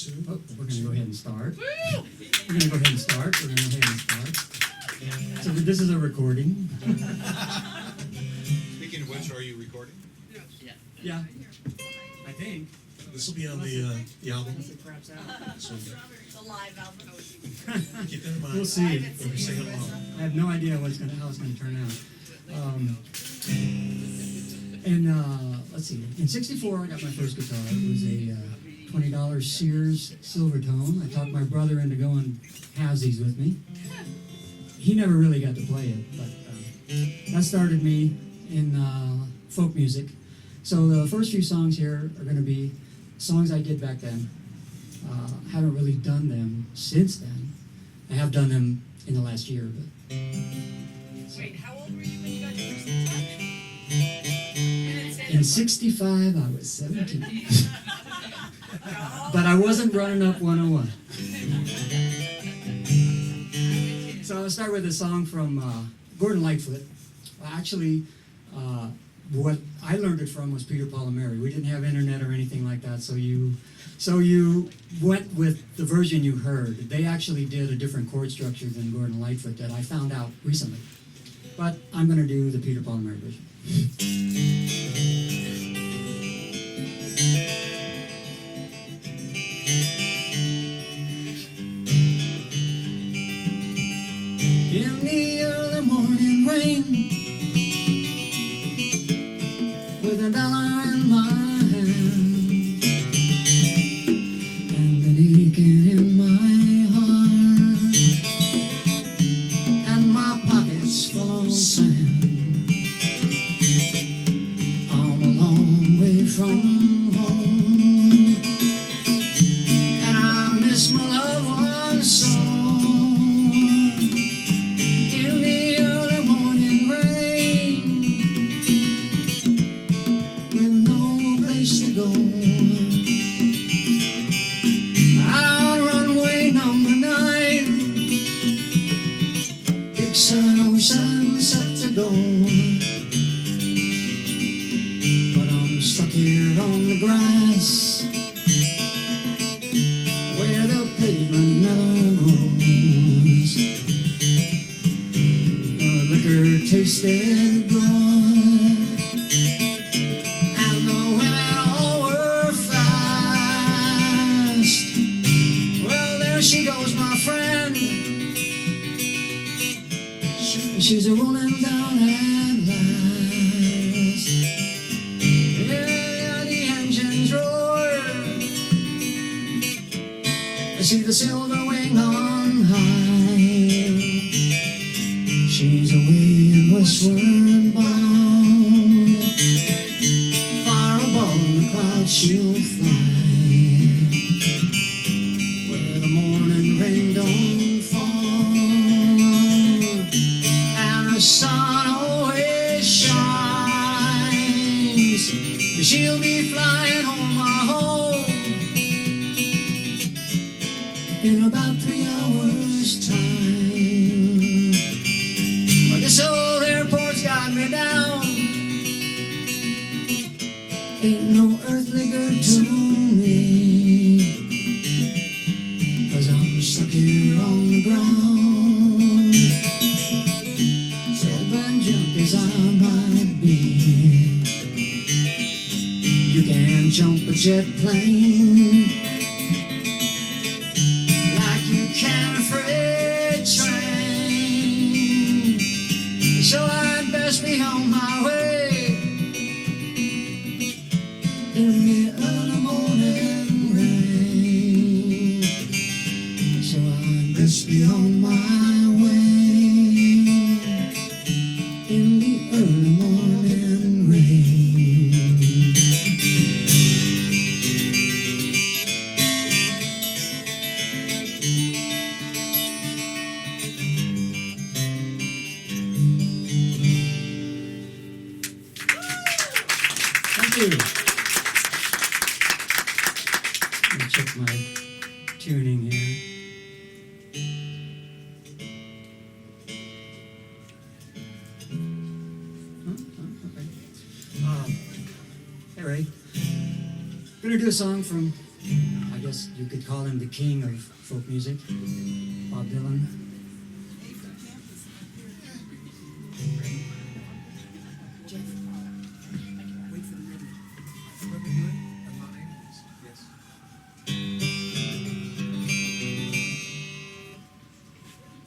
Oh, we're going to go ahead and start. We're going to go ahead and start. So this is a recording. Speaking of which, are you recording? Yeah. I think. This will be on the album. So The live album. keep that in mind. We'll see. When we sing along. I have no idea how it's going to turn out. Let's see. In '64, I got my first guitar. It was a $20 Sears Silvertone. I talked my brother into going halvesies with me. He never really got to play it, but that started me in folk music. So the first few songs here are going to be songs I did back then. Haven't really done them since then. I have done them in the last year, but. Wait, how old were you when you got your first guitar? In '65, I was 17. But I wasn't running up 101. So I'll start with a song from Gordon Lightfoot. Actually, what I learned it from was Peter, Paul, and Mary. We didn't have internet or anything like that, so you went with the version you heard. They actually did a different chord structure than Gordon Lightfoot that I found out recently. But I'm going to do the Peter, Paul, and Mary version. In the early morning rain, with $1 in my hand and an aching in my heart, and my pockets full of sand, I'm a long way from home, and I miss my loved ones so. Sunset to go, but I'm stuck here on the grass where the pavement never grows. The liquor tasted good, and the women all were fast. Well, there she goes, my friend. She's a rolling down at last. Yeah, the engines roar. I see the silver wing on high. She's away and westward bound. Far above the clouds she'll fly, where the morning rain don't fall. The sun always shines. She'll be flying home, my home, in about 3 hours' time. But this old airport's got me down. Ain't no earthly good to me, 'cause I'm stuck here on the ground. As I might be, you can jump a jet plane like you can a freight train. So I'd best be on my way in the early morning rain. So I'd best be on my way in the early morning rain. Thank you. Let me check my tuning here. Hey Ray, I'm gonna do a song from, I guess guess you could call him the king of folk music, Bob Dylan. Wait for the ribbon. Ribbon good? A line? Yes.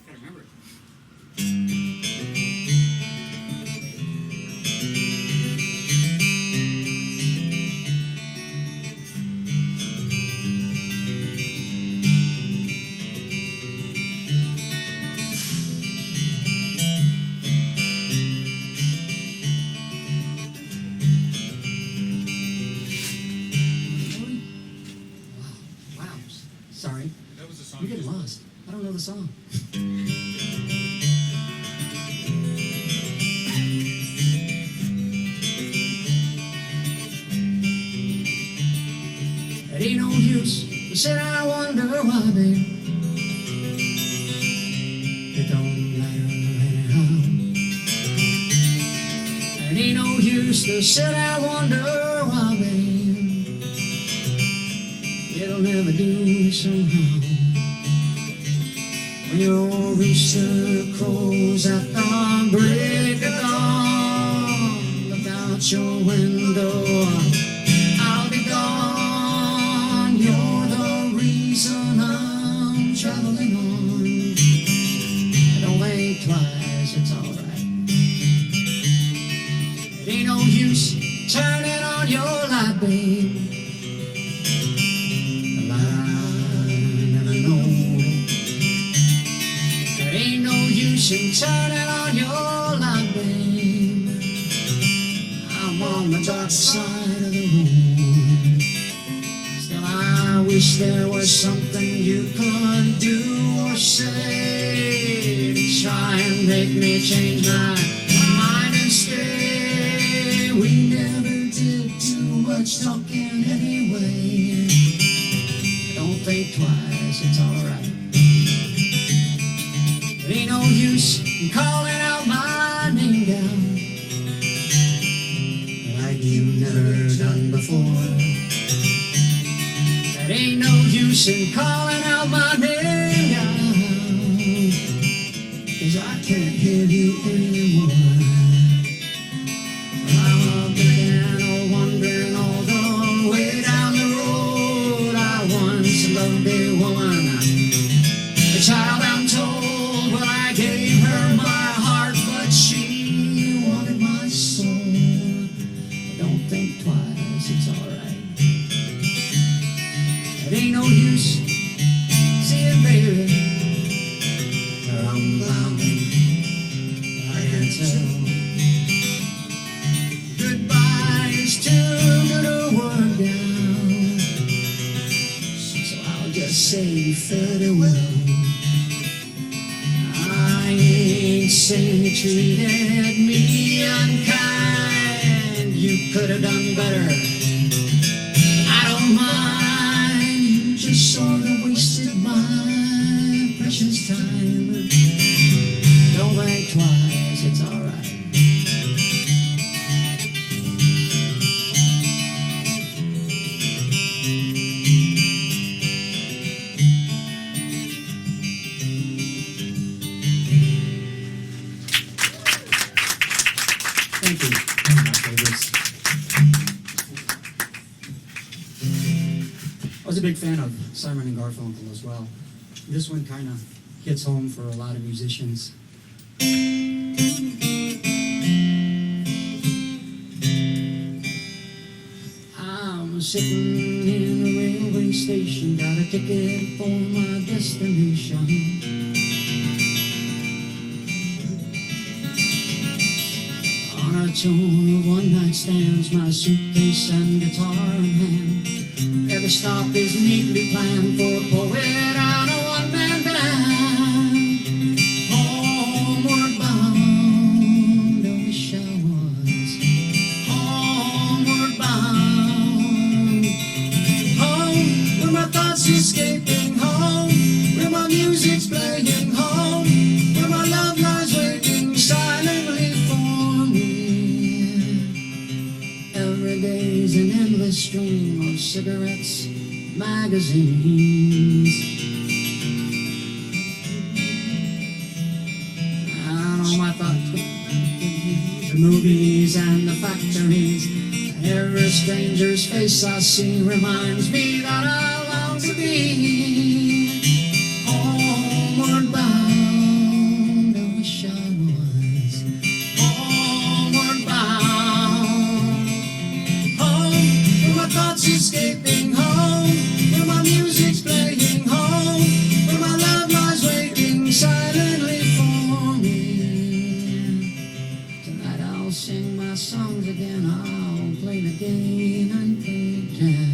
Gotta remember it. Wow. Sorry. That was the song. I'm getting lost. I don't know the song. It ain't no use to sit I wonder why, babe. It don't matter anyhow. It ain't no use to sit I wonder why, babe. It'll never do somehow. When your rooster crows at the break of dawn, look out your window, I'll be gone. You're the reason I'm traveling on. Don't think twice, it's alright. It ain't no use turning on your light, babe. The light I never know. There ain't no use in turning on your light, babe. I'm on the dark side of the road. Still I wish there was something you could do or say to try and make me change my mind and stay. We never did too much talking anyway. Don't think twice, it's alright. It ain't no use in calling out my name down like you've never done before. It ain't no use in calling out my name down, 'cause I can't hear you anymore. I'm thinking or wondering all the way down the road. I once loved a woman, a child I'm told. Well, I gave her my heart, but she wanted my soul. Don't think twice, it's alright. It ain't no use seeing baby where I'm bound. I can't tell. Goodbye is too good a word down, so I'll just say farewell. I ain't saying you treated me unkind. You could have done better. I don't mind. You just sort of wasted my precious time. Don't think twice, it's alright. Thank you. One of my favorites. I was a big fan of Simon and Garfunkel as well. This one kind of hits home for a lot of musicians. I'm sitting in a railway station, got a ticket for my destination. On a tour of one-night stands, my suitcase and guitar in hand. Every stop is neatly planned for a poet and a one-man band. Homeward bound, I wish I was. Homeward bound, home where my thoughts escaping, home where my music's playing, home where my love lies waiting silently for me. Every day's an endless stream of cigarettes, magazines. And all my thoughts, the movies and the factories. Every stranger's face I see reminds me that I long to be homeward bound. I wish I was homeward bound. Home, where my thoughts escaping. Home, where my music's playing. Home, where my love lies waiting silently for me. Tonight I'll sing my songs again. I'll play the game and pretend.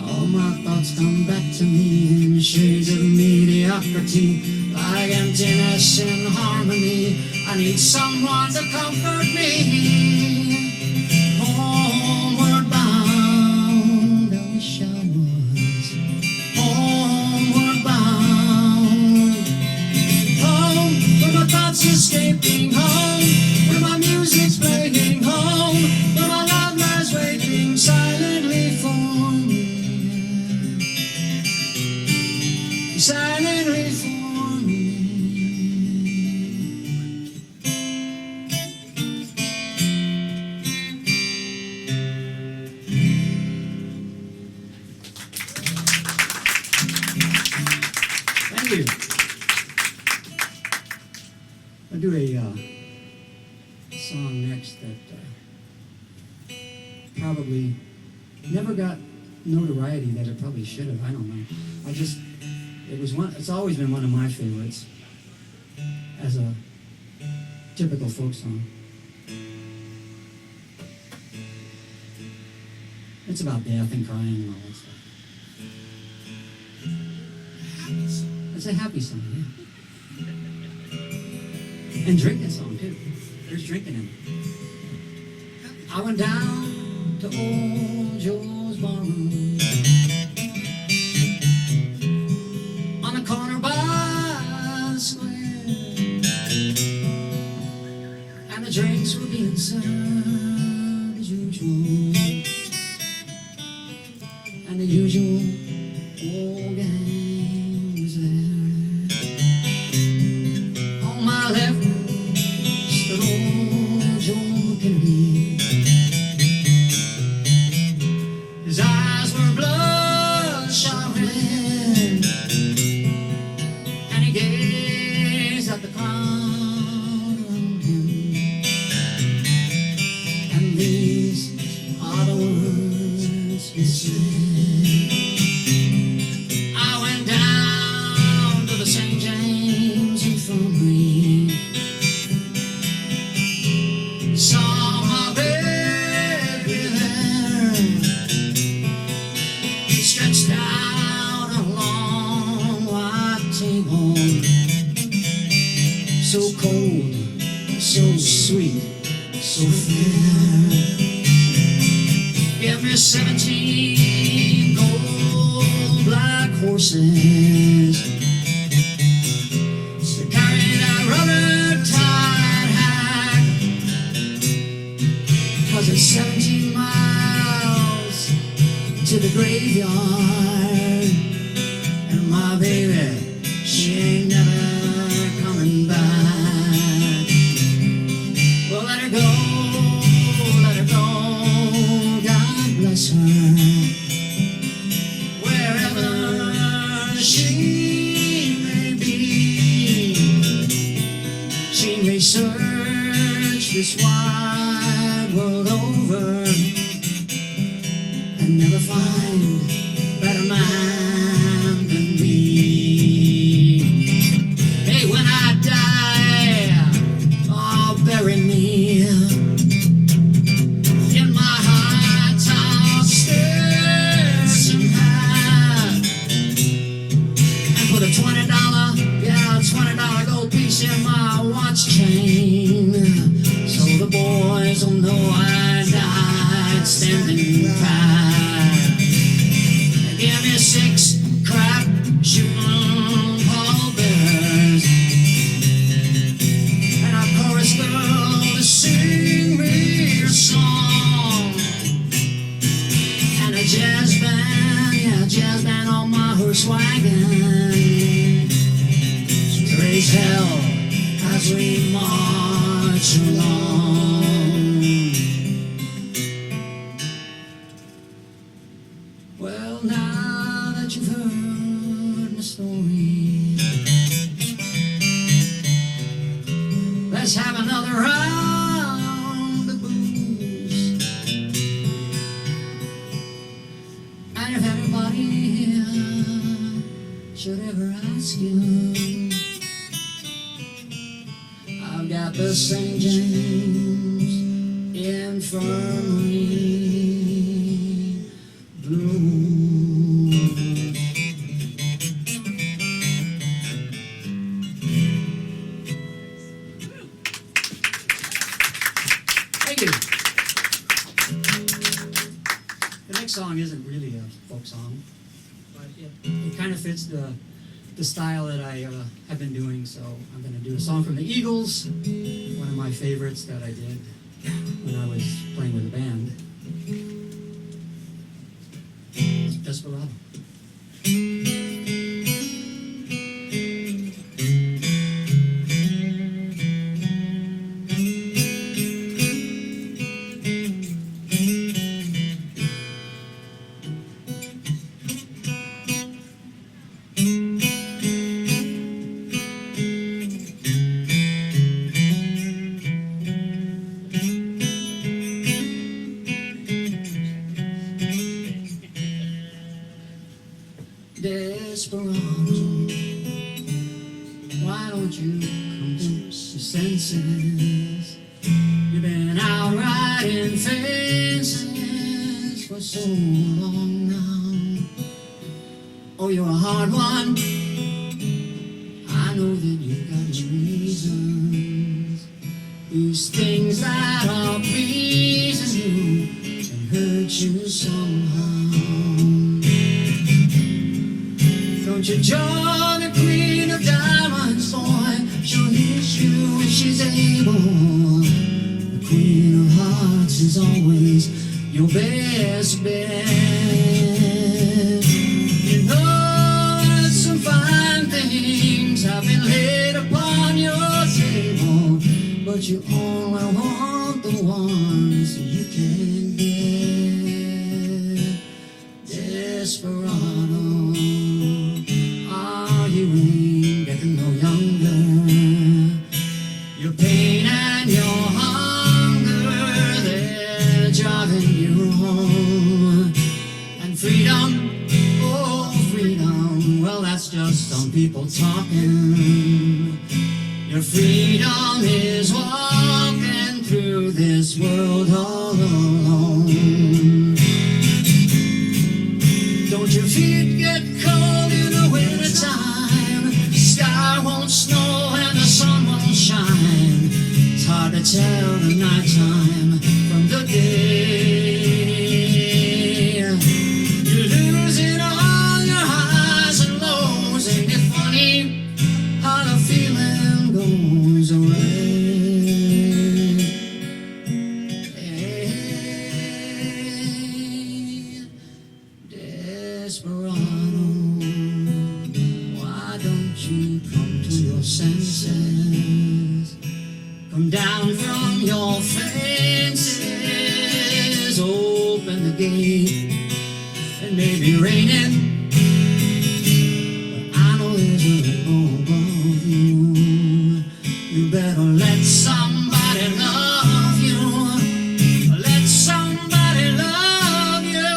All my thoughts come back to me in shades of mediocrity, like emptiness in harmony. I need someone to comfort me. Homeward bound, I wish I was homeward bound. Home, where my thoughts escaping. Home, where my music's playing. Home, where my love lies waiting silently for me. Silently for me. Thank you. I'll do a song next that probably never got notoriety that it probably should have. I don't know. It's always been one of my favorites as a typical folk song. It's about death and crying and all that stuff. It's a happy song, yeah. And drinking song too. There's drinking in it. I went down to old Joe's barroom on the corner by the square, and the drinks were being served as usual, and the usual old gang was there. On my left stood old Joe Kennedy. His eyes were bloodshot red, and he gazed at the crowd around him. And these are the words he said. I went down to the St. James Infirmary, saw my baby there, stretched out on a long white table, so cold, so sweet, so fair. Give me 17 gold black horses to carry that rubber-tied hack, 'cause it's 17 miles to the graveyard, and my baby, she ain't never coming back. Well, let her go, God bless her, wherever she may be. She may search this wide world over and never find a better man than me. Hey, when I die, oh, bury me in my high-top Stetson hat, and put a $20 gold piece in my watch chain, so the boys will know I died standing pat. Give me 6 crap shooting pallbearers and a chorus girl to sing me a song. jazz band, yeah, jazz band on my horse wagon. Praise hell as we march along. Well, now that you've heard my story, let's have another round of booze. And if anybody here should ever ask you, I've got the St. James Infirmary blues. Thank you. The next song isn't really a folk song, but it kind of fits the style that I have been doing, so I'm going to do a song from the Eagles, one of my favorites that I did when I was playing with a band. It's Desperado. Desperado, why don't you come to your senses? You've been out riding fences for so long now. Oh, you're a hard one. I know that you've got your reasons. These things that are pleasing you can hurt you somehow. Don't you join the Queen of Diamonds, boy? She'll hit you if she's able. The Queen of Hearts is always your best bet. You know that some fine things have been laid upon your table, but you only want the ones you can get. Desperado, you ain't getting no younger. Your pain and your hunger, they're driving you home. And freedom, oh freedom, well that's just some people talking. Your freedom is walking through this world all alone. Don't your feet get cold in the wintertime? Sky won't snow and the sun won't shine. It's hard to tell the nighttime from the day. You're losing all your highs and lows. Ain't it funny how the feeling goes away? Hey, Desperado, you come to your senses. Come down from your fences. Open the gate. It may be raining, but I know there's a rainbow above you. You better let somebody love you. Let somebody love you.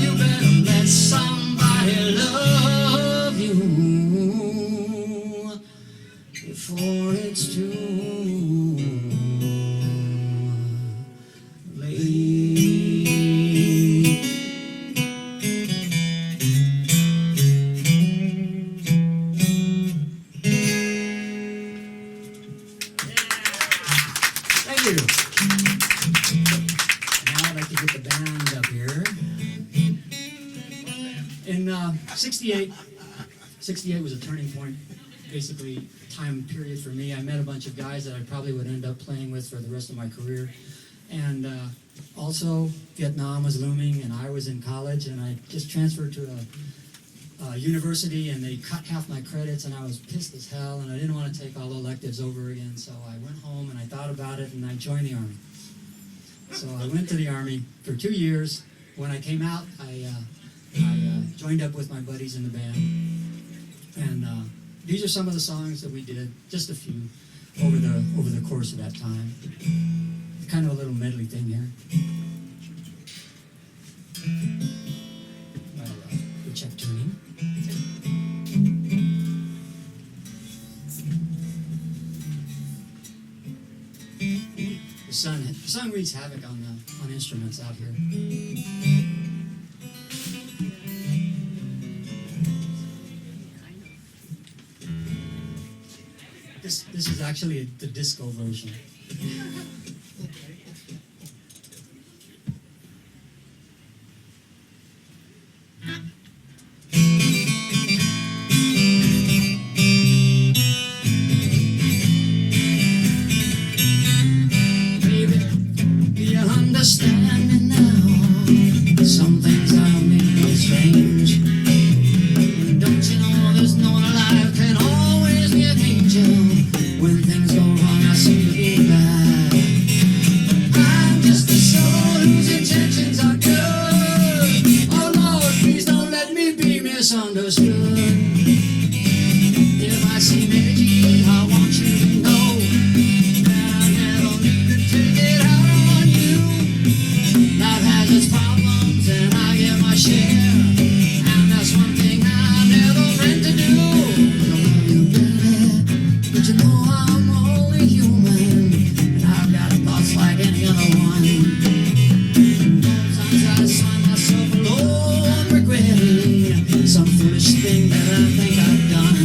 You better let somebody love you before it's too late. Thank you. Now I'd like to get the band up here. In 68 was a turning point, basically time period for me. I met a bunch of guys that I probably would end up playing with for the rest of my career. And also, Vietnam was looming, and I was in college, and I just transferred to a university, and they cut half my credits, and I was pissed as hell, and I didn't want to take all the electives over again, so I went home, and I thought about it, and I joined the Army. So I went to the Army for 2 years. When I came out, I joined up with my buddies in the band, and these are some of the songs that we did, just a few, over the course of that time. Kind of a little medley thing here. Well, we check tuning. The sun wreaks havoc on instruments out here. This is actually the disco version. Understand me now. Some things are maybe strange. Don't you know there's no one alive can always be an angel? When things go wrong, I seem to be bad. I'm just a soul whose intentions are good. Oh Lord, please don't let me be misunderstood. If I seem edgy, I want you to know that I never mean to take it out on you. Life has its problems and I get my share, and that's one thing I never meant to do. I love you, baby, but you know I'm only human, and I've got thoughts like any other one. Sometimes I find myself alone regretting some foolish thing that I think I've done.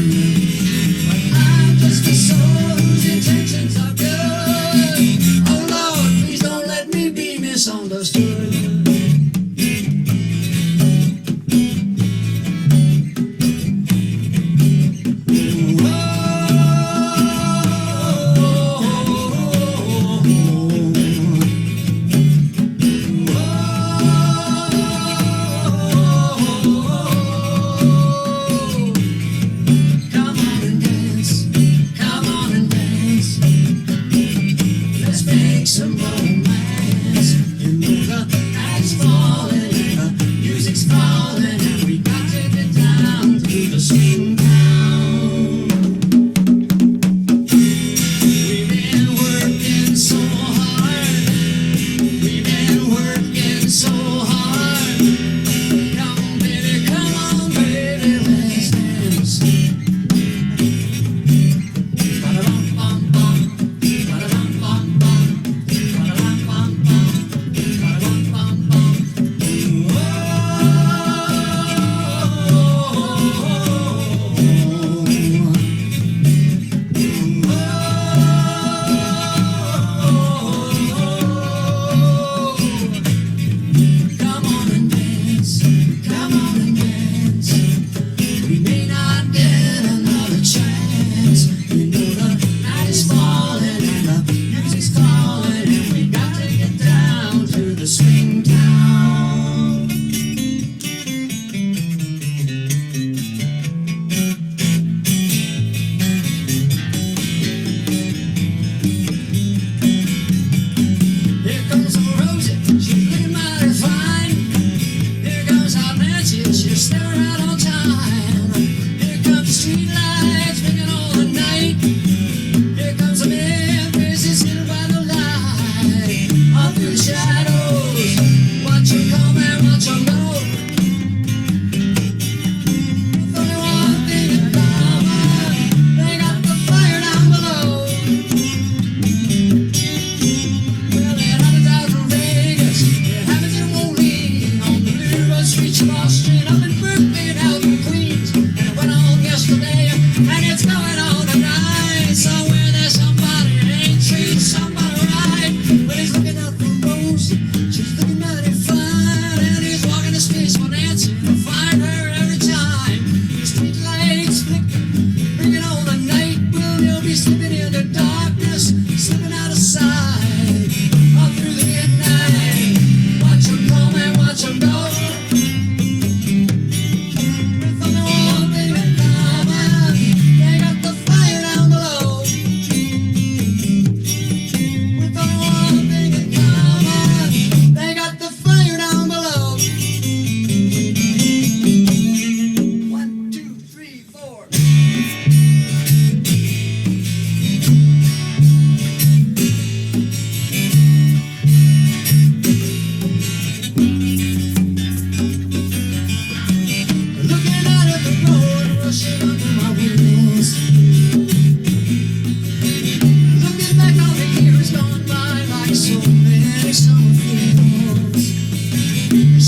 But I'm just a soul whose intentions are good. Oh Lord, please don't let me be misunderstood. Come on and dance, come on and dance. Let's make some romance. You know the night's falling and the music's falling, and we got to get down to the swing town. We've been working so hard. We've been working so hard. Come on, baby, let's dance. Ba-da-bum-bum-bum, ba-da-bum-bum-bum, ba-da-bum-bum-bum, ba-da-bum-bum-bum. Come on and dance, come on and dance. We may not get another chance. You know the night is falling and the music's calling, and we got to get down to the swing town. Here comes a Rosie, she's looking mighty fine. Here comes our Nancy, she's still right on time. Here comes the street lights blinking all the night. Here comes a man, busy sitting by the light. Up through the shadows, watch you come and watch you go. With only one thing in common, they got the fire down below. Well, it happens out in Vegas, it happens in Moline, on the blue streets of Austin, up in Berkeley,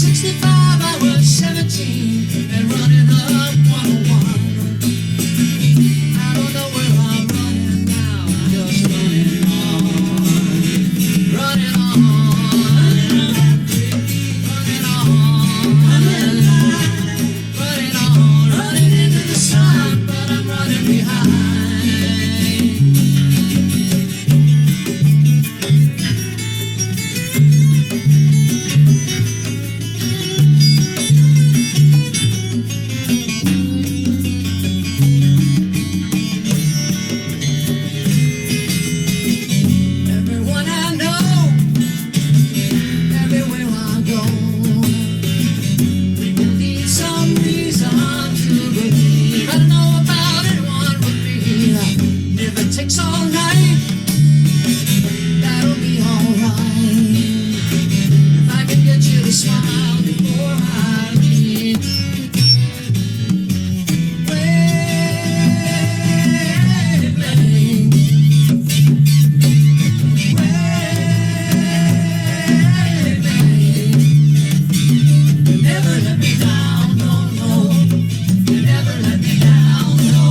65, I was 17 and running up 101. I don't know where I'm running now, I'm just running on, running on, running on, running on, running into the sun, but I'm running behind. Everyone I know, everywhere I go, we can need some reason to believe. I don't know about anyone but me. If it takes all night, that'll be alright. If I can get you to smile before I leave. You never let me down, no, no. You never let me down, no.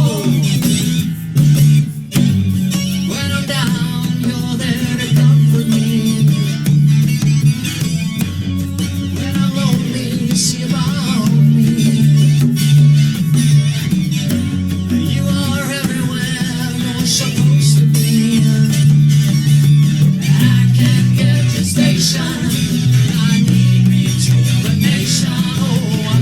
When I'm down, you're there to comfort me. When I'm lonely, you see about me. You are everywhere you're supposed to be. I can't get to the station. I need rejuvenation. Oh,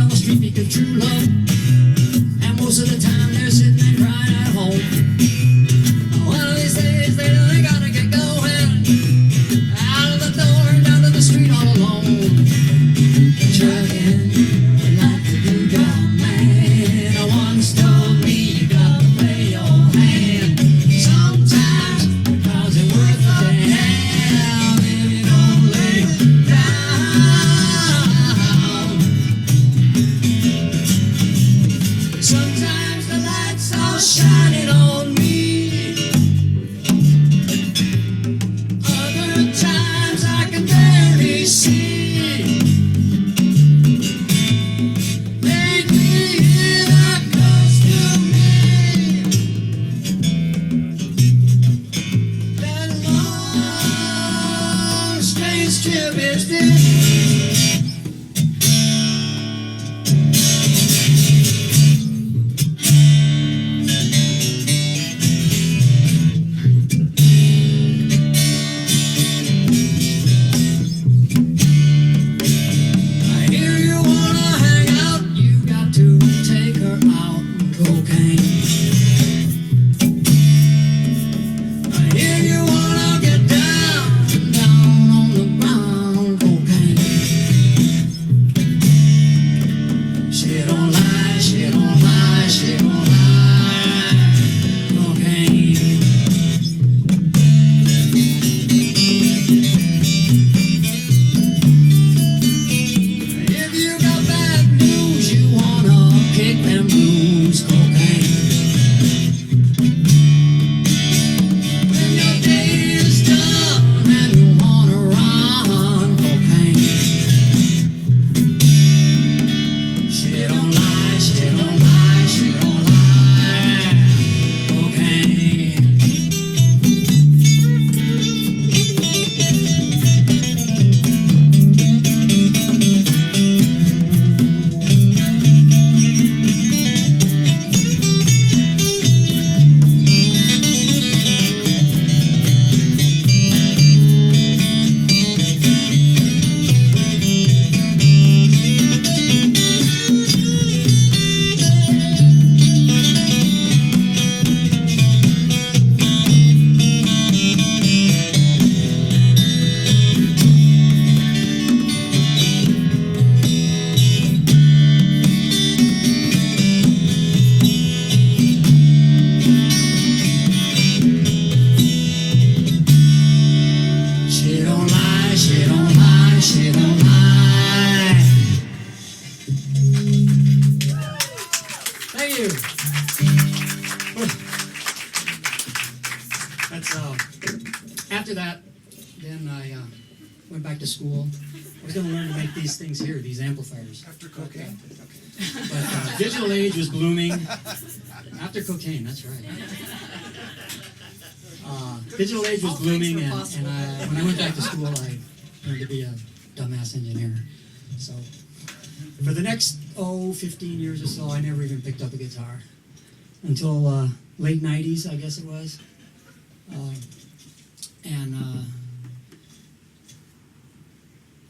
down the street because true love. And most of the time they're sitting and crying at home. One of these days they gotta get going. Out of the door, down to the street all alone. Trucking like a good dog man. I once told me you gotta play your hand. Sometimes because it's worth a damn if you don't lay down. Sometimes the lights are shining on me. Other times I can barely see. Make me hear that close to me. That long, strange trip is this. I hear you wanna hang out, you got to take her out on cocaine. I hear you wanna get down, down on the ground, cocaine. She don't lie, she don't lie, she don't lie, cocaine. If you got bad news, you wanna kick them blues, cocaine. When your day is done and you wanna run, cocaine. She don't lie, she don't lie, she don't lie, cocaine. She don't lie, she don't lie, she don't lie. Thank you. That's after that, then I went back to school. I was gonna learn to make these things here, these amplifiers. After cocaine? Okay. But digital age was blooming. After cocaine, that's right. Digital age was All things blooming, were and possible. when I went back to school, I learned to be a dumbass engineer. So for the next 15 years or so, I never even picked up a guitar until late 90s, I guess it was. And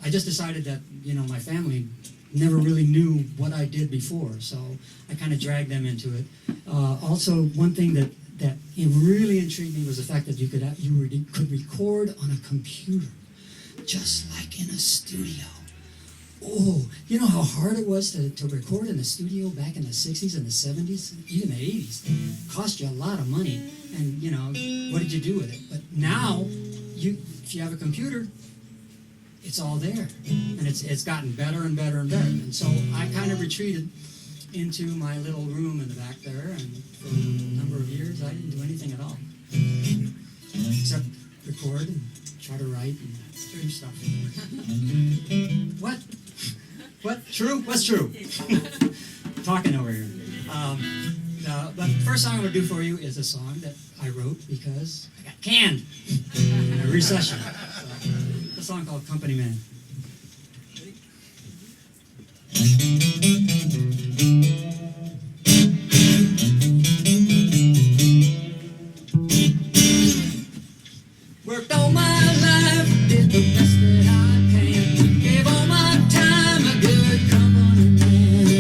I just decided that, you know, my family never really knew what I did before, so I kind of dragged them into it. Also, one thing that it really intrigued me was the fact that you could record on a computer, just like in a studio. Oh, you know how hard it was to record in the studio back in the 60s and the 70s, even the 80s? Cost you a lot of money, and you know, what did you do with it? But now, if you have a computer, it's all there, and it's gotten better and better and better. And so I kind of retreated into my little room in the back there, and for a number of years I didn't do anything at all except record and try to write and do stuff. What? True? What's true? Talking over here. But the first song I'm going to do for you is a song that I wrote because I got canned in a recession. So, a song called Company Man. Worked all my life, did the best that I can, gave all my time a good company man.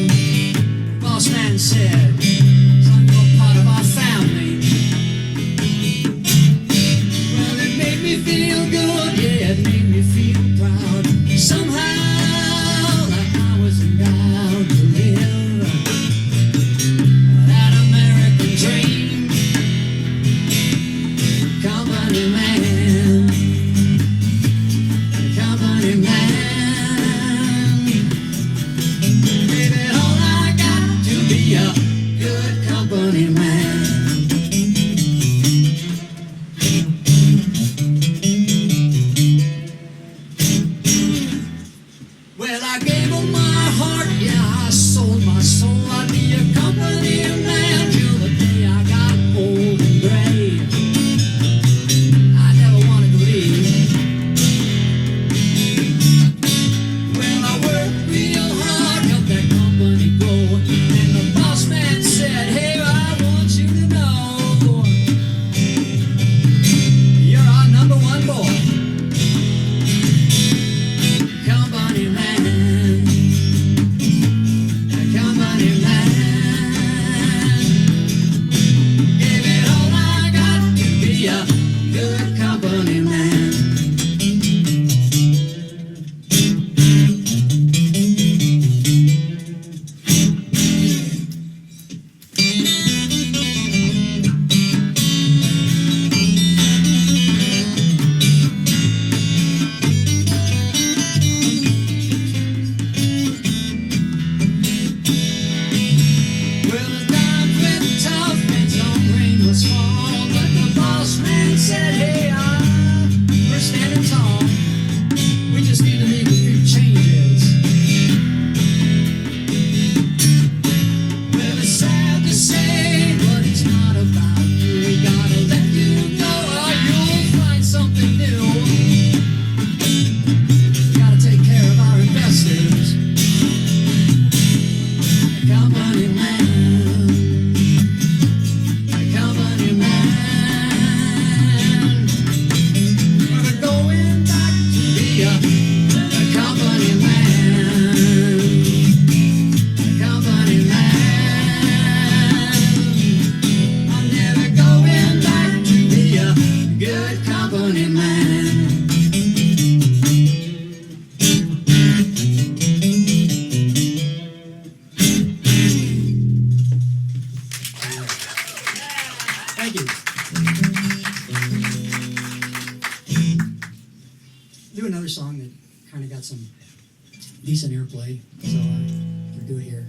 decent airplay, so I do it here.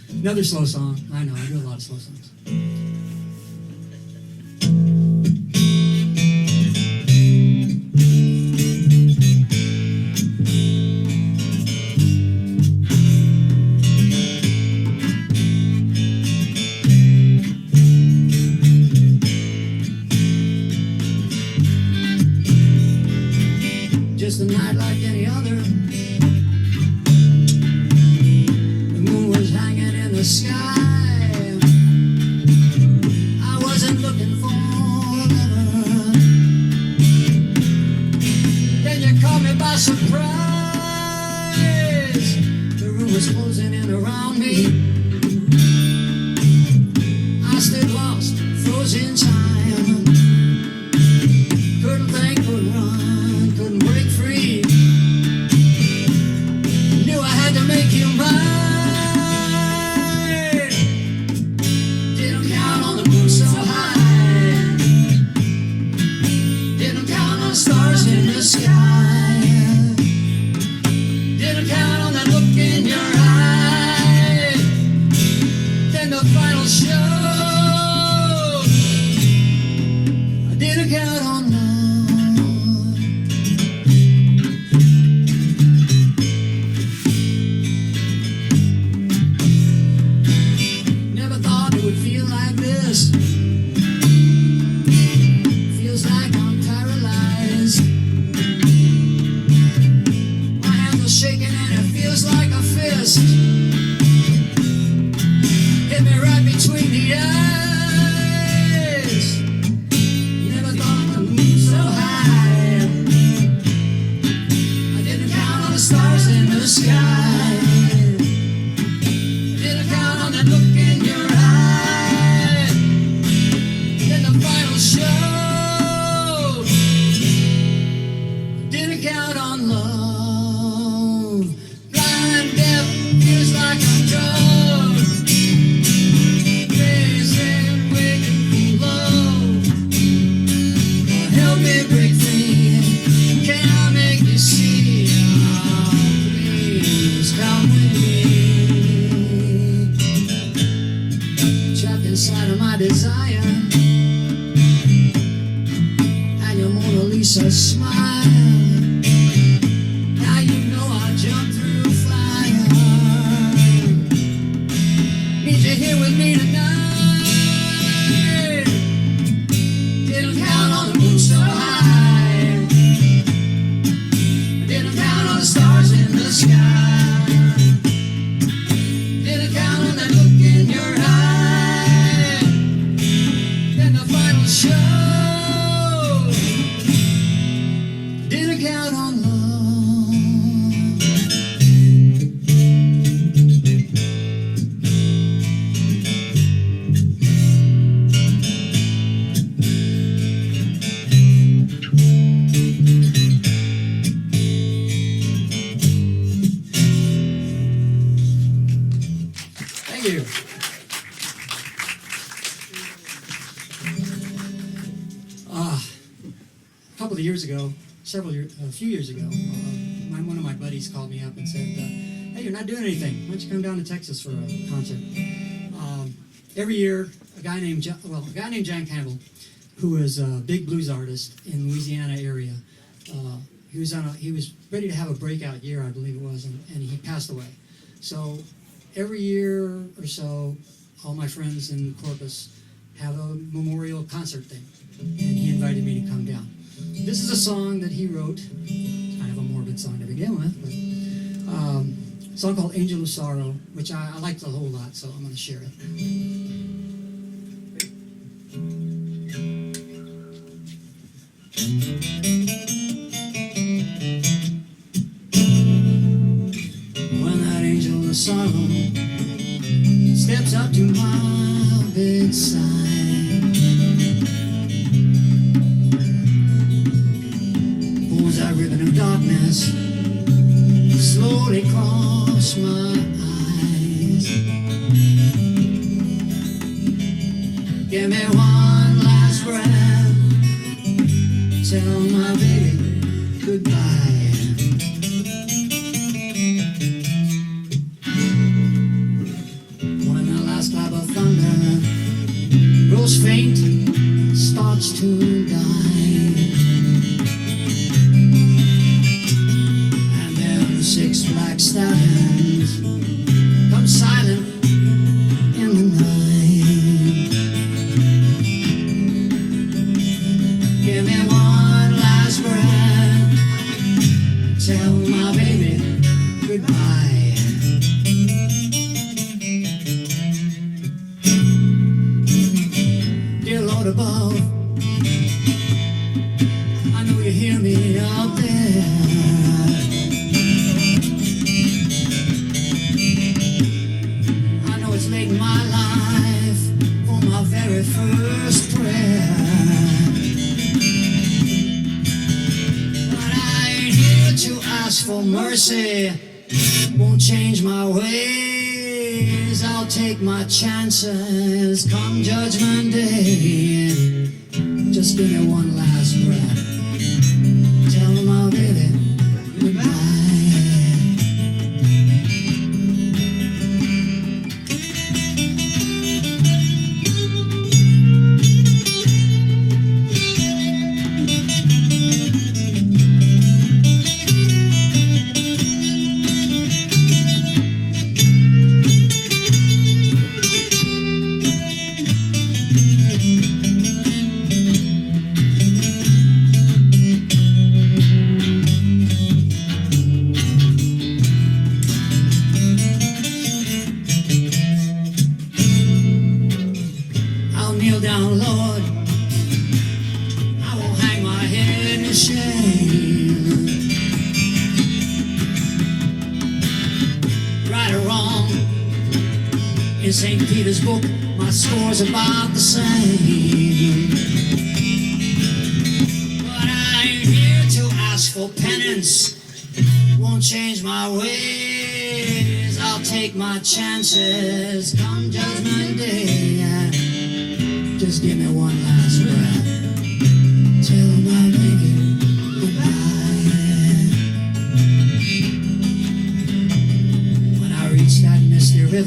Another slow song. I know, I do a lot of slow songs. Just a night like any other. The moon was hanging in the sky. I wasn't looking for love. Then you caught me by surprise. The room was closing in around me. I stood lost, frozen in time. Couldn't think, couldn't run, couldn't break free. Knew I had to make you mine. Didn't count on the moon so high. Didn't count on the stars in the sky. Didn't count on that look in your eye. Then the final show. I didn't count on love. Never thought it would feel like this. Feels like I'm paralyzed. My hands are shaking and it feels like a fist. Hit me right between the eyes. Never thought I'd move so high. I didn't count on the stars in the sky. Didn't count on that look in your eye. Then the final show. Didn't count on love. Blind, deaf, feels like I'm drugged. Racing, waiting for love. Help me break free. Can I make you see? Oh, please come with me. Trapped inside of my desire. And your Mona Lisa smile. Now you know I jumped through fire. Need you here with me tonight. Didn't count on the moon so high. Didn't count on the stars in the sky. Didn't count on that look in your eye. Then the final show. Didn't count on love. Thank you. A couple of years ago, a few years ago, one of my buddies called me up and said, "Hey, you're not doing anything. Why don't you come down to Texas for a concert?" Every year, a guy named John Campbell, who is a big blues artist in Louisiana area, he was ready to have a breakout year, I believe it was, and he passed away. So every year or so, all my friends in Corpus have a memorial concert thing, and he invited me to come down. This is a song that he wrote. It's kind of a morbid song to begin with, but a song called Angel of Sorrow, which I liked a whole lot, so I'm going to share it. When that angel of sorrow steps up to my bedside, pulls that ribbon of darkness slowly across my eyes. Give me one last breath, tell my baby goodbye. to die. And then 6 black stallions come silent in the night. Give me one last breath, tell my baby goodbye. Dear Lord above, I know you hear me out there. I know it's late in my life for my very first prayer, but I ain't here to ask for mercy. Won't change my ways. I'll take my chances come Judgment Day. Just give me one last breath, tell my baby goodbye. I'll kneel down, Lord. I won't hang my head in shame. Right or wrong, in St. Peter's book, my score's about the same. But I ain't here to ask for penance. Won't change my ways. I'll take my chances come Judgment Day. Just give me one last breath, tell my baby goodbye. When I reach that misty river,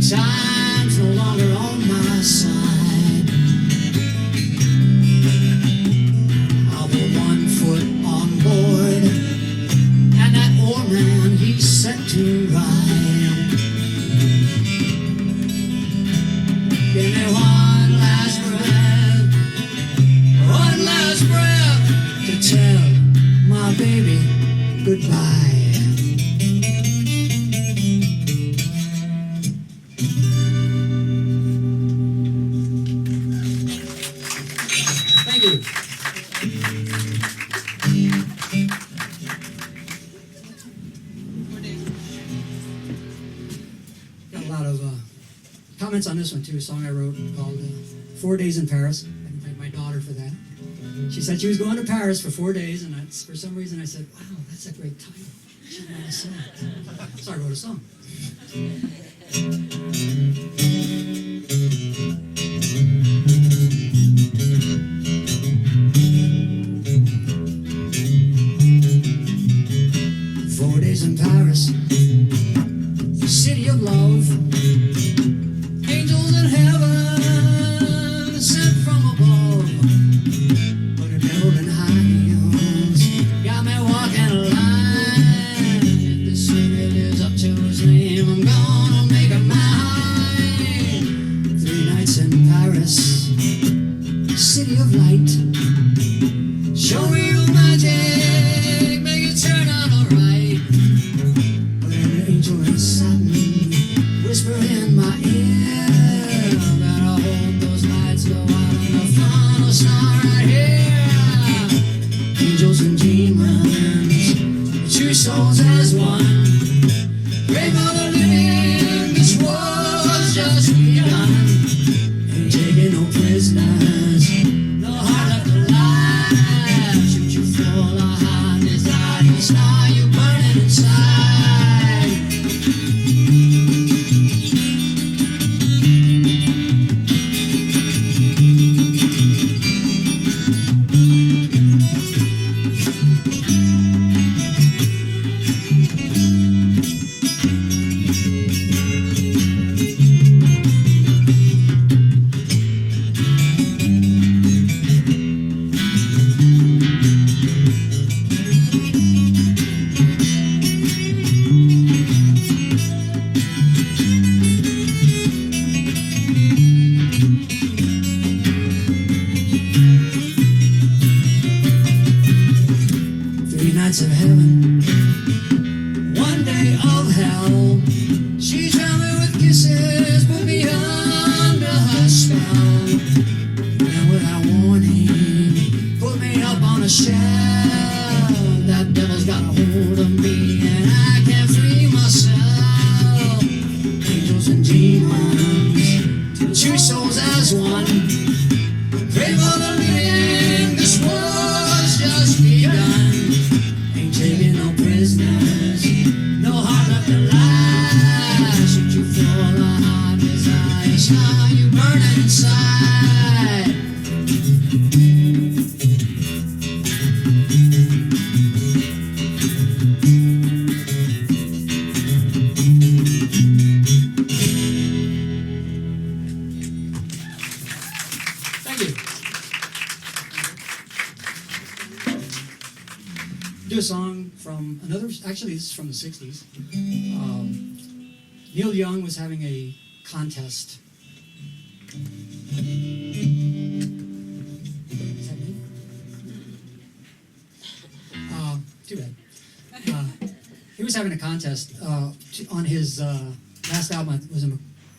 time's no longer on my side. I'll put 1 foot on board, and that oarman he's set to ride. Give me one last breath to tell my baby goodbye. Thank you. Got a lot of comments on this one too. A song I wrote called 4 Days in Paris. I can thank my daughter for that. She said she was going to Paris for 4 days, and that's, for some reason I said, wow, that's a great title. I should write a song. So I wrote a song. "4 days in Paris, the city of love. Angels in heaven sent from above, but a devil in high heels got me walking a line. If the city lives up to his name, I'm gonna make it mine. 3 nights in Paris, city of light. Show me your magic, make it turn out alright. But an angel in satin whisper in my ear, better hold those lights low out on the final star right here. Angels and demons, 2 souls as one. Great Mother living, this war's just begun. Ain't taking no prisoners, no heart left alive. Shoot you full of hot desire, you star, you burning inside. One day of hell, she drowned me with kisses, put me under her spell, and without warning, put me up on a shelf. That devil's got a hold of me, and I can't free myself. Angels and demons, two souls as one. Pray for the living, this war's just begun. Ain't taking no prisoners, no heart left alive. Should you feel a hot desire, how you burning inside? Thank you. Do a song from another, actually this is from the 60s. Neil Young was having a contest. Is that me? Too bad. He was having a contest on his last album. It was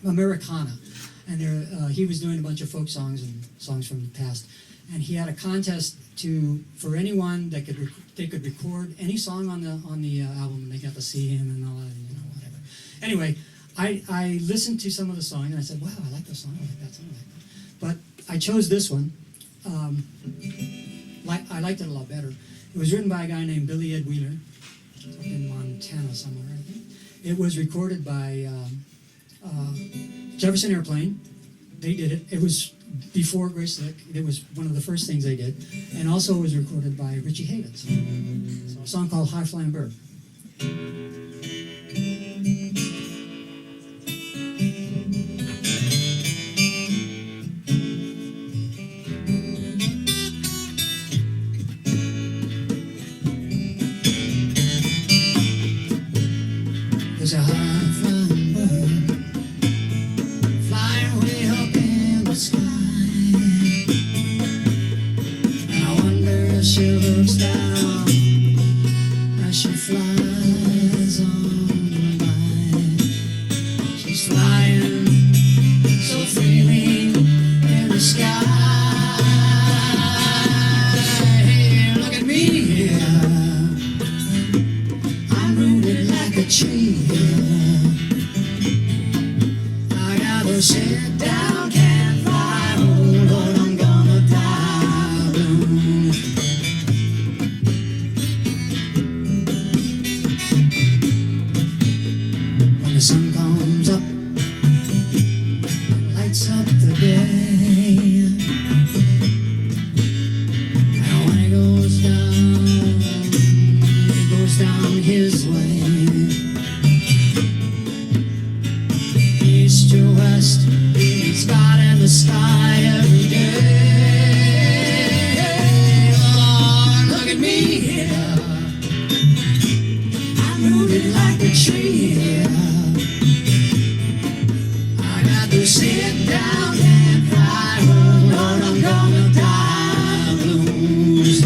Americana, and he was doing a bunch of folk songs and songs from the past. And he had a contest for anyone that they could record any song on the album, and they got to see him and all that, whatever. Anyway, I listened to some of the song and I said, wow, I like this song, I like that song, I like that. But I chose this one. I liked it a lot better. It was written by a guy named Billy Ed Wheeler. It's up in Montana somewhere, I think. It was recorded by Jefferson Airplane. They did it. It was before Grace Slick. It was one of the first things they did. And also it was recorded by Richie Havens. So a song called High Flying Bird. There's a high-flying bird flying way up in the sky, and I wonder if she looks down as she flies on by. She's flying so freely in the sky. Hey, look at me here. I'm rooted like a tree. I gotta sit down, can't fly, oh Lord, I'm gonna die alone. When the sun comes up and lights up the day, and when it goes down his way. East to west, he's got in the sky every day. Lord, look at me here. I'm rooted like a tree here. I got to sit down and cry, oh Lord, I'm gonna die blues.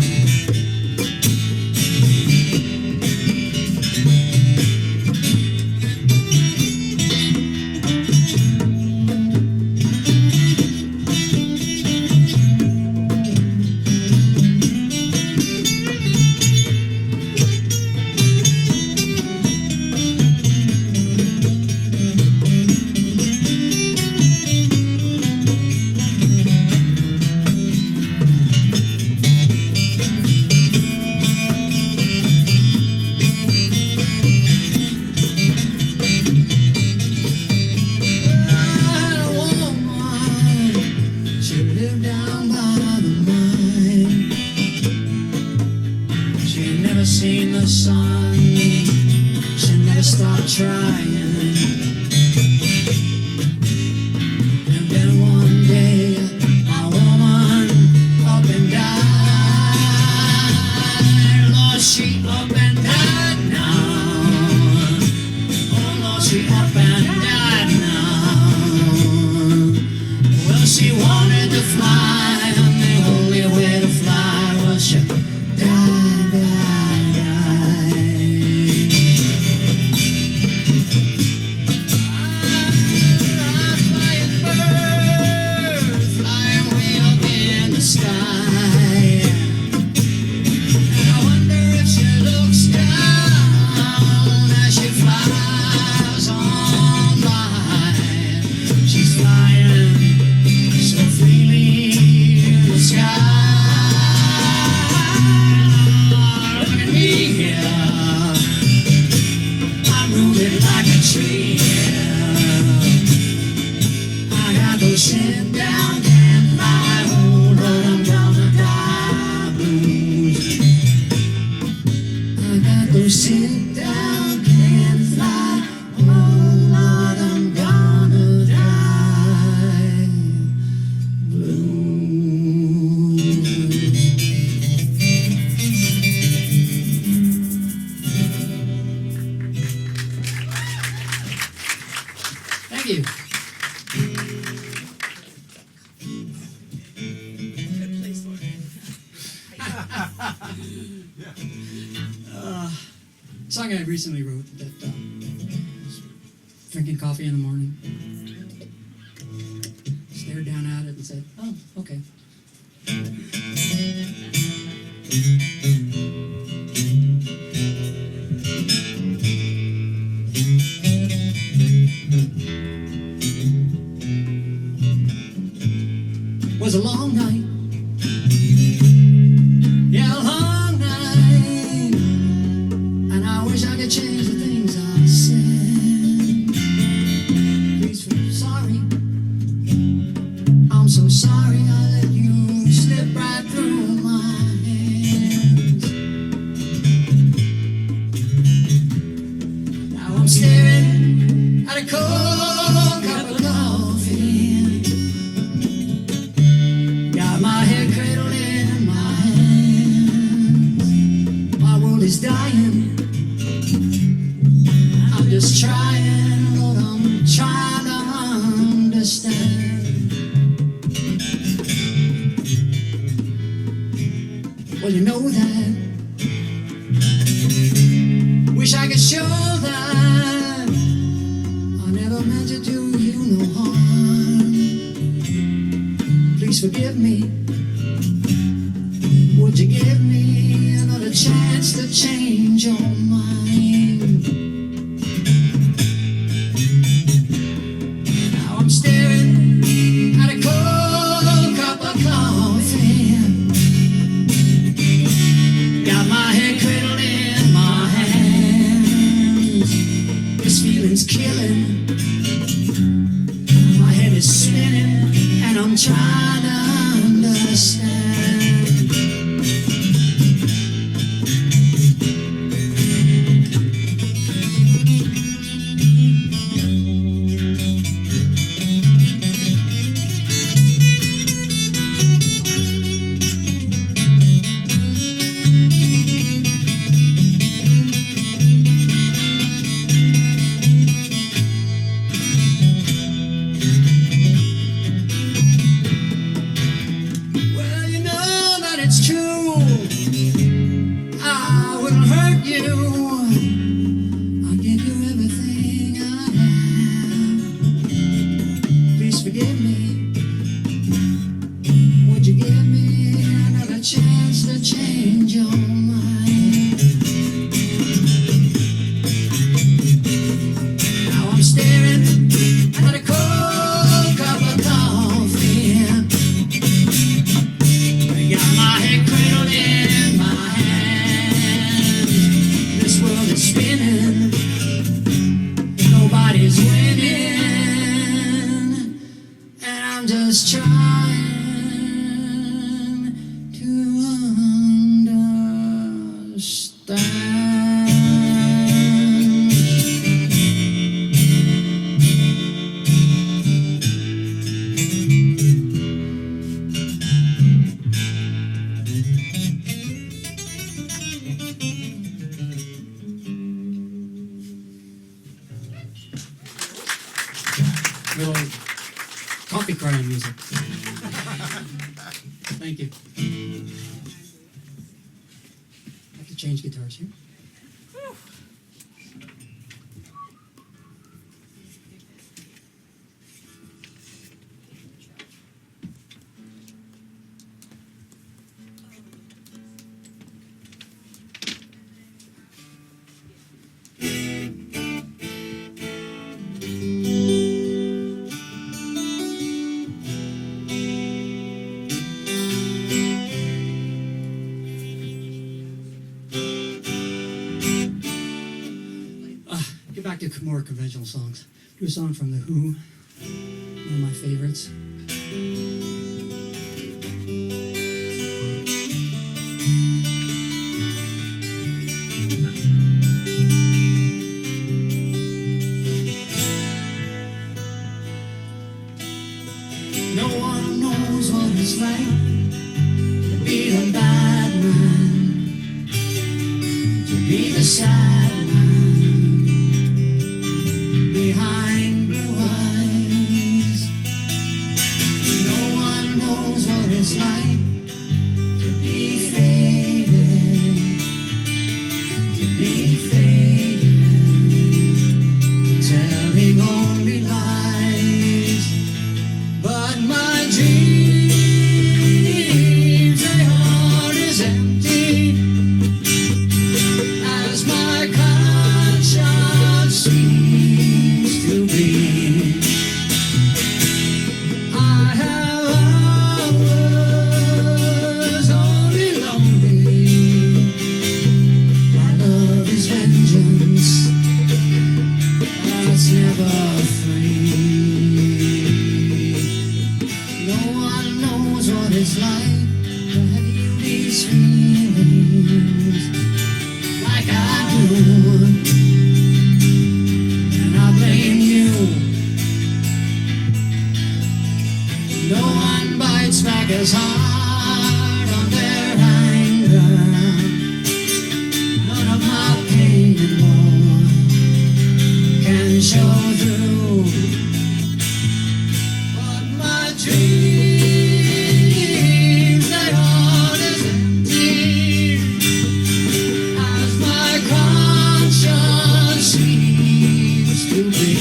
Seen the sun, she never stopped trying. And then one day, my woman up and died. Lord, she up and died now. Oh Lord, she up and died now. Well, she wanted to fly, and the only way to fly was she died. to sit down, can't fly. Oh Lord, I'm gonna die blue. Thank you. Good place for it. Song I recently wrote that drinking coffee in the morning, stared down at it and said, "Oh, okay." Was a long night. Yeah, a long night. And I wish I could change the things I said. Please, sorry. I'm so sorry I let you slip right through my hands. Now I'm staring at a cold cup of coffee. Got my head cradled in my hands. My world is dying. I'm just trying, Lord, I'm trying to understand. Well, you know that. Wish I could show that I never meant to do you no harm. Please forgive me. Would you give me another chance to change your mind? Now I'm staring at a cold cup of coffee. Got my head cradled in my hands. This feeling's killing. My head is spinning and I'm trying to understand. Well, you know that it's true. I wouldn't hurt you. I'll give you everything I have. Please forgive me. Would you give me another chance to change your mind? Now I'm staring at a cold cup of coffee. I got my head cradled in my hand. This world is spinning. Nobody's winning. And I'm just trying to understand. Little coffee crying music. Thank you. I have to change guitars here. Get back to more conventional songs. Do a song from The Who, one of my favorites. it's like to be faded, to be faded, telling only lies. But my dreams, they are as empty as my conscience seems to be. I have hours only lonely. My love is vengeance that's never free. No one knows what it's like to have you these feelings like I do, and I blame you. No one bites back as hard on their anger. None of my pain and woe can show through. But my dreams, they are as empty as my conscience seems to be.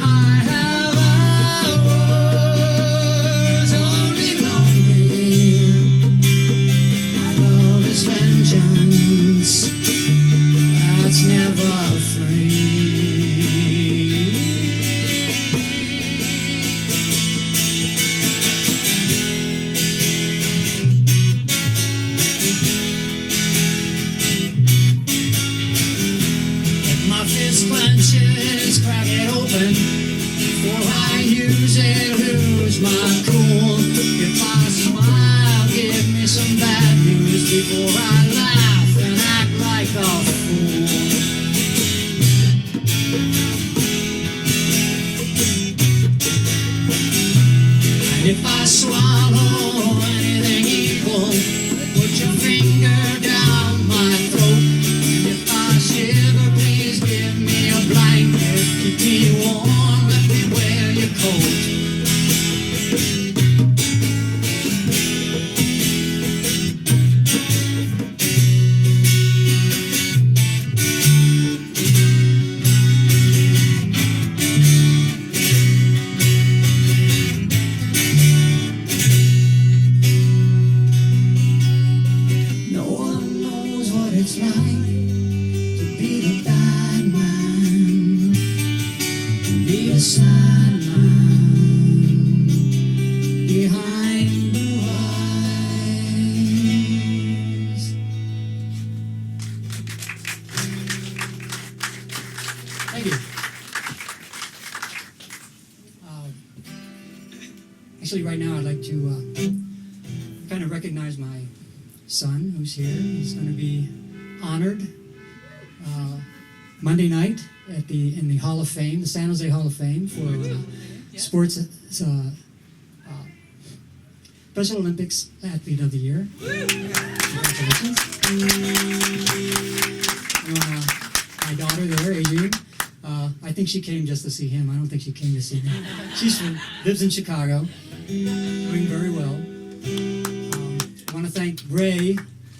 I have hours only lonely. My love is vengeance that's never free. If my fist clenches, crack it open before I use it, lose my cool. If I smile, give me some bad news before I laugh and act like a fool. And if I swallow anything evil, put your finger down my throat. And if I shiver, please give me a blanket. Keep me warm, let me wear your coat. No one knows what it's like to be the bad man, to be a sad man behind blue eyes. Thank you. Actually, right now I'd like to kind of recognize my son who's here. He's going to be honored Monday night at in the Hall of Fame, the San Jose Hall of Fame for sports Special Olympics Athlete of the Year. Congratulations. My daughter there, Adrian. I think she came just to see him. I don't think she came to see me. Lives in Chicago, doing very well. I want to thank Ray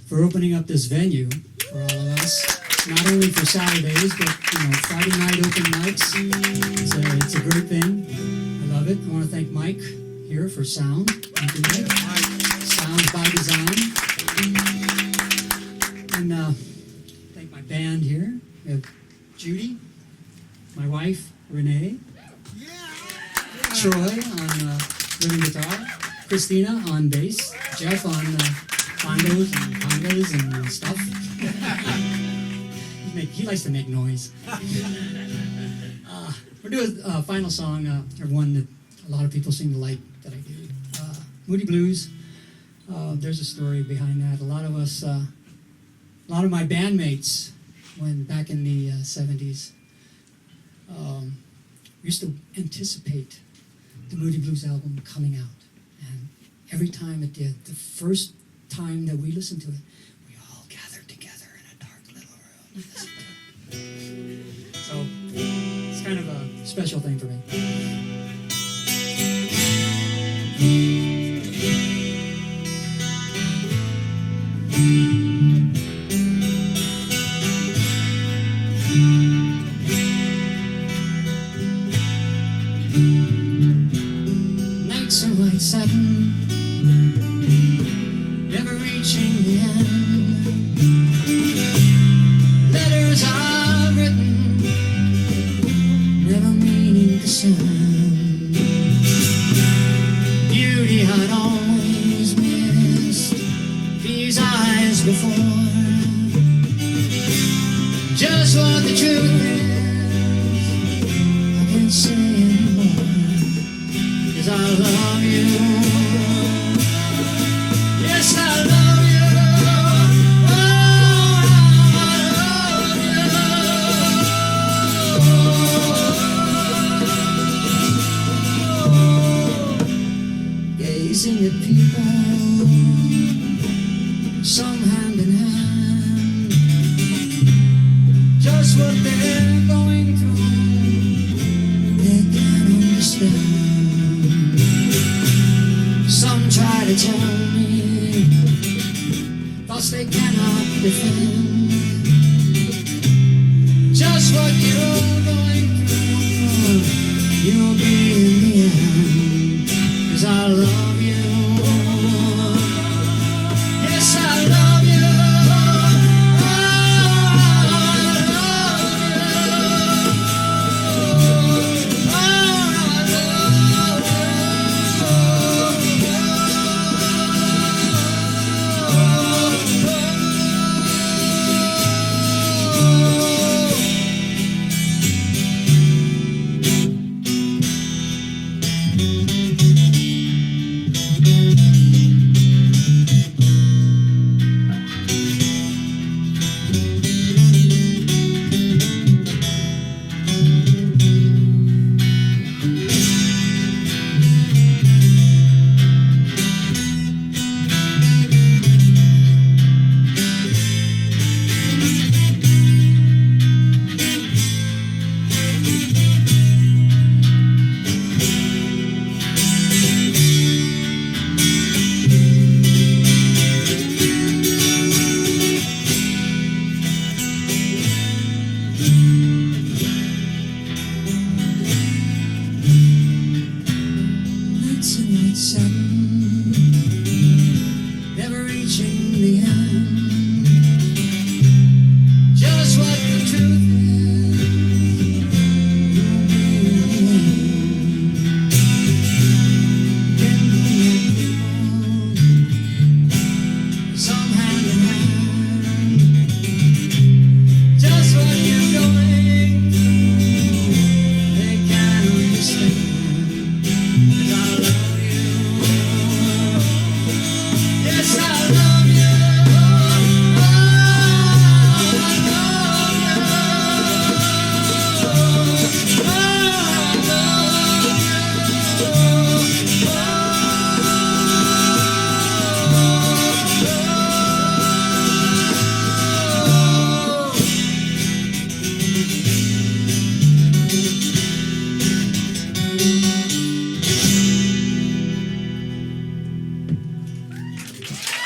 for opening up this venue for all of us. Not only for Saturdays, but Friday night open mics. It's a great thing. I love it. I want to thank Mike here for sound. Thank you, Mike. Sound by design. And thank my band here. We have Judy, my wife Renee, Troy on rhythm guitar, Christina on bass, Jeff on bongos and congas and stuff. He likes to make noise. We're doing a final song, or one that a lot of people seem to like that I do. Moody Blues. There's a story behind that. A lot of us, a lot of my bandmates, when back in the 70s, used to anticipate the Moody Blues album coming out. And every time it did, the first time that we listened to it, we all gathered together in a dark little room and listened to it. So it's kind of a special thing for me. words I've written, never meaning to sound. Beauty I'd always missed, these eyes before. Just what the truth is, I can't say anymore, 'cause I love you. Yes, I love you. Oh, I love you. Gazing at people, some hand in hand, just what they're going through, they can't understand. Some try to tell me thoughts they cannot defend. Just what you're going through, you'll be in the end, 'cause I love you. Yes, I love you. Never reaching the end. Just what the truth is, you'll be in the end. Can be people, some hand in hand. Just what you're going through, they can't understand. 'Cause I love you. Yes, I love you. Oh, I love you. Oh,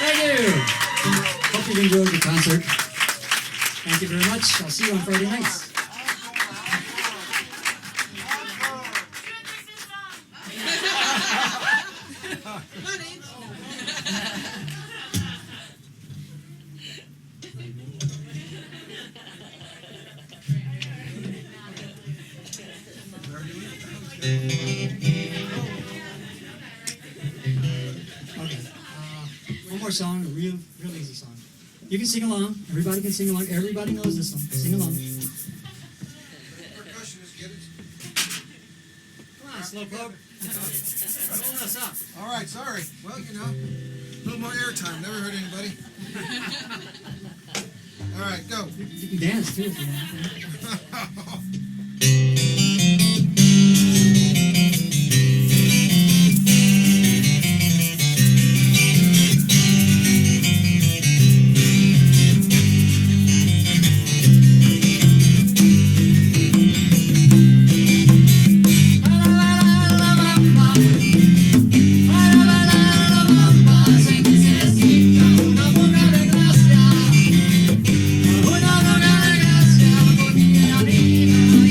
thank you. Hope you enjoyed the concert. Thank you very much. I'll see you on Friday nights. Okay. One more song, a real easy song. You can sing along. Everybody can sing along. Everybody knows this song. Sing along. Percussionist, get it? Come on, Slowpoke. Hold us up. All right, sorry. Well, you know, a little more airtime. Never hurt anybody. All right, go. You can dance too if you want. Una boca de gracia, porque la vida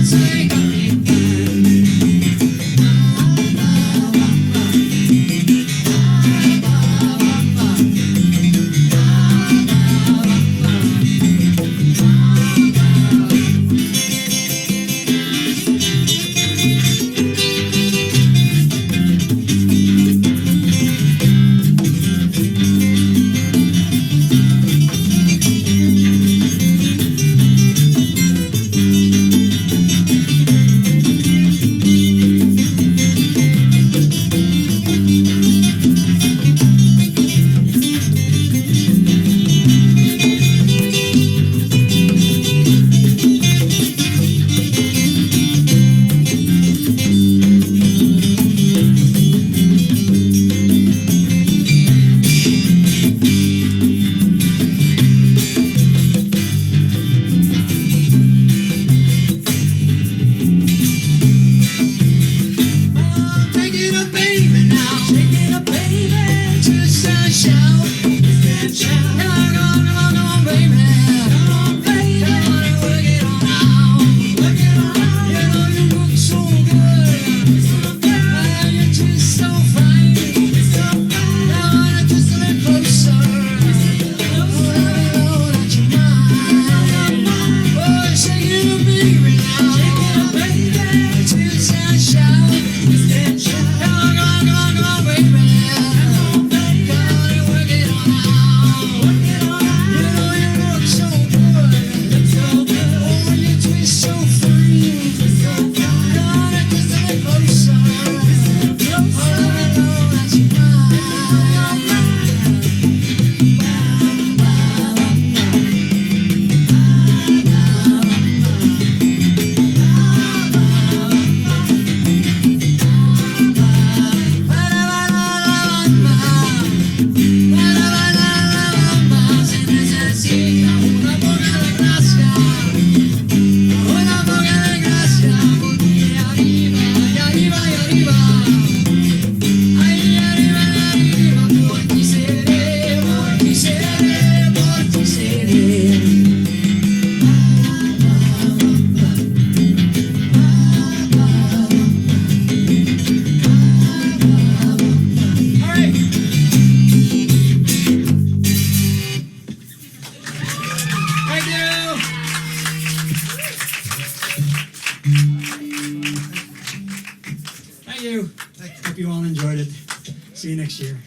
Thank you. Hope you all enjoyed it. See you next year.